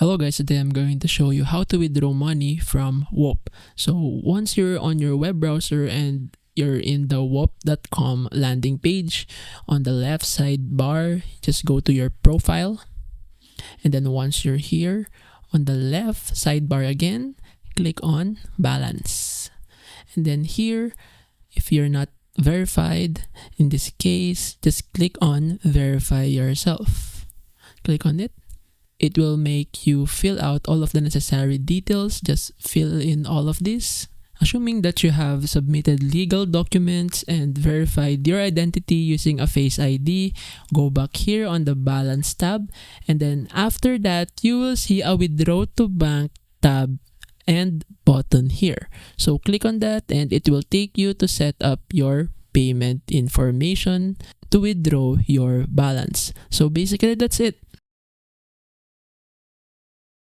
Hello guys, today I'm going to show you how to withdraw money from Whop. So once you're on your web browser and you're in the whop.com landing page, on the left sidebar, just go to your profile. And then once you're here, on the left sidebar again, click on balance. And then here, if you're not verified, in this case, just click on verify yourself. Click on it. It will make you fill out all of the necessary details. Just fill in all of this. Assuming that you have submitted legal documents and verified your identity using a Face ID, go back here on the Balance tab. And then after that, you will see a Withdraw to Bank tab and button here. So click on that and it will take you to set up your payment information to withdraw your balance. So basically that's it.